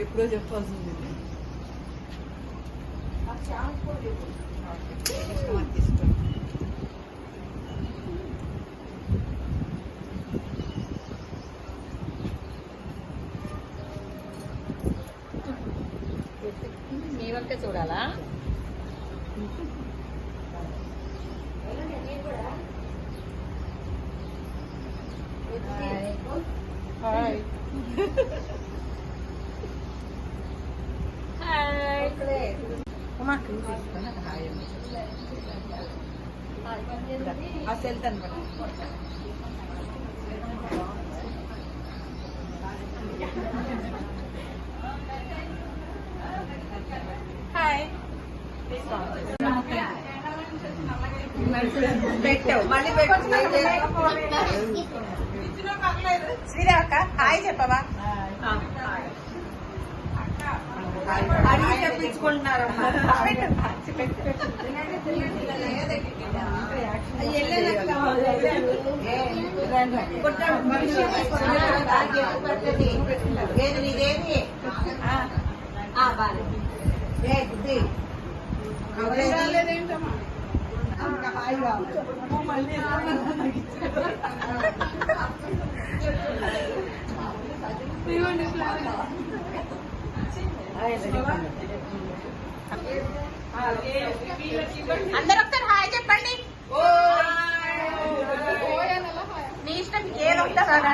ఎప్పుడో చెప్పాల్సింది ఇష్టం. మీ వరకే చూడాలా? హాయ్ అసలు హాయ్ పెట్టావు మళ్ళీ శ్రీదేవి అక్క హాయ్ చెప్పవా? అడిగి చెప్పించుకుంటున్నారు. అందరూ ఒకసారి హాయ్ చెప్పండి. నీ ఇష్టం ఏది వస్తారా?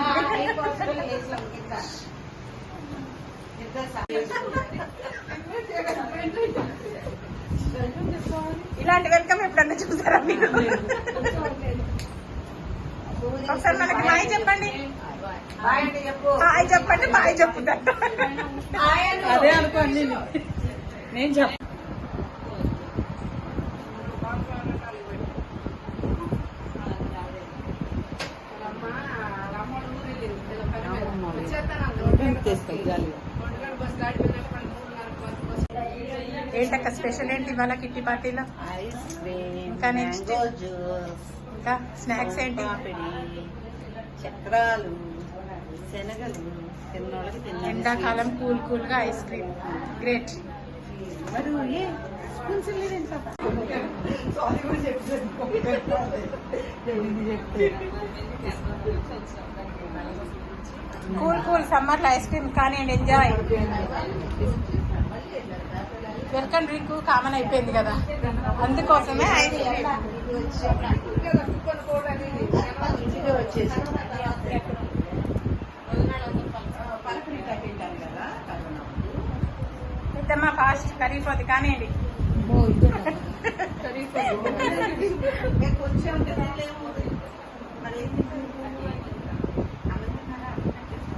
ఇలాంటి వెల్కమ్ ఎప్పుడన్నా చూసారా మీరు? ఒకసారి మనకి హాయ్ చెప్పండి. హాయ్ చెప్పండి బాయ్ చెప్పుతారు. అదే అనుకోండి నేను చెప్ప ఏంటక్క స్పెషల్ ఏంటి ఇవాళ కిట్టి పార్టీలో? ఇంకా నెక్స్ట్ ఇంకా స్నాక్స్ ఏంటి? చక్రాలు, శనగలు, ఎండాకాలం కూల్ కూల్ గా ice cream. Great. Cool cool summer లో ఐస్ క్రీమ్ కానీ ఎంజాయ్. వెల్కమ్ డ్రింక్ కామన్ అయిపోయింది కదా, అందుకోసమే వచ్చేసి పెద్దమ్మ ఫాస్ట్ కరిగిపోద్ది కానివ్వండి.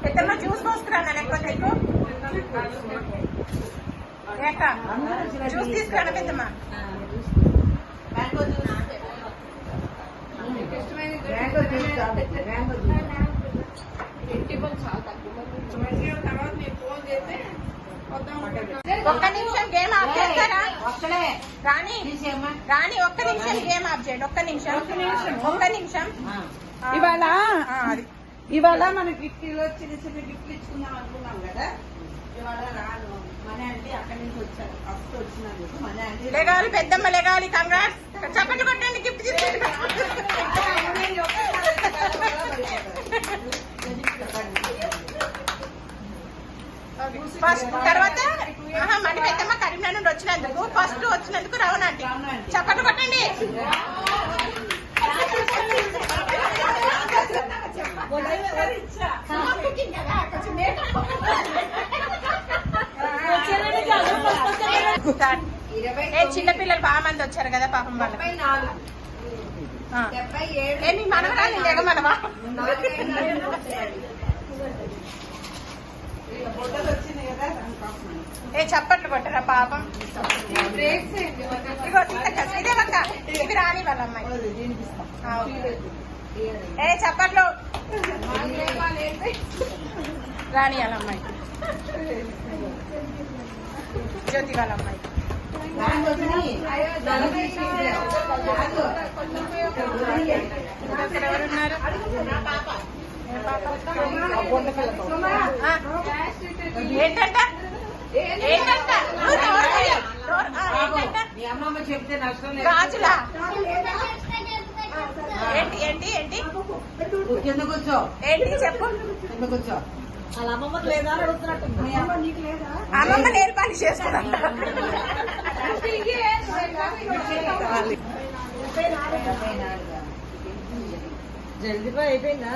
పెద్దమ్మ జ్యూస్ పోసుకురానా లేకపోతే ఎక్కువ జ్యూస్ తీసుకురానా పెద్దమ్మ? ఒక్క నిమిషం గేమ్ ఆఫ్ చేస్తారా? రాణి రాణి ఒక్క నిమిషం గేమ్ ఆఫ్ చేయండి. ఒక్క నిమిషం. ఇవాళ మన గిఫ్ట్లు చిన్న చిన్న గిఫ్ట్లు ఇచ్చుకుందాం అనుకున్నాం కదా. ఇవాళ రాను మన ఆంటీ అక్కడి నుంచి వచ్చారు. ఫస్ట్ వచ్చినందుకు మన ఆంటీ లెగాలి. పెద్దమ్మ లెగాలి. కంగ్రాట్స్. చప్పట్లు కొట్టండి. గిఫ్ట్ తీసుకోండి. ఫస్ట్ తర్వాత మన పెద్దమ్మ కరీంనగర్ నుండి వచ్చినందుకు ఫస్ట్ వచ్చినందుకు రవణ ఆంటీ చప్పట్లు కొట్టండి. చిన్నపిల్లలు బాగా మంది వచ్చారు కదా పాపం వాళ్ళు. మీ మనవరాలు ఎగమనవా? చప్పట్లు కొట్టరా పాపం. ఇదే పక్క ఇవి రాని వాళ్ళ అమ్మాయి. చప్పట్లు రాని వాళ్ళ అమ్మాయి. జ్యోతి వాళ్ళ అమ్మాయి. ఎవరున్నారు? ఏంటంట ఏంటంట నువ్వు నోరు మూయి. ఏంటంట మీ అమ్మమ్మ చెప్తే నష్టం లేదు. గాజులా ఏంటి ఏంటి ఏంటి కింద కూర్చో, ఏంటి చెప్పు. కింద కూర్చో. వాళ్ళ అమ్మమ్మకి లేదా అని అడుగుతున్నట్టుంది. మీ అమ్మ నీకు లేదా? అమ్మమ్మ నేల్ పాలిష్ చేసుకున్నా. జల్దీగా అయిపోయిందా?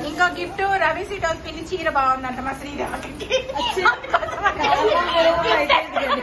ఇంకో గిఫ్ట్ రవి సీట్ హౌస్ పిల్లి చీర బాగుందంట మా శ్రీదేవకి. అయిపోయింది.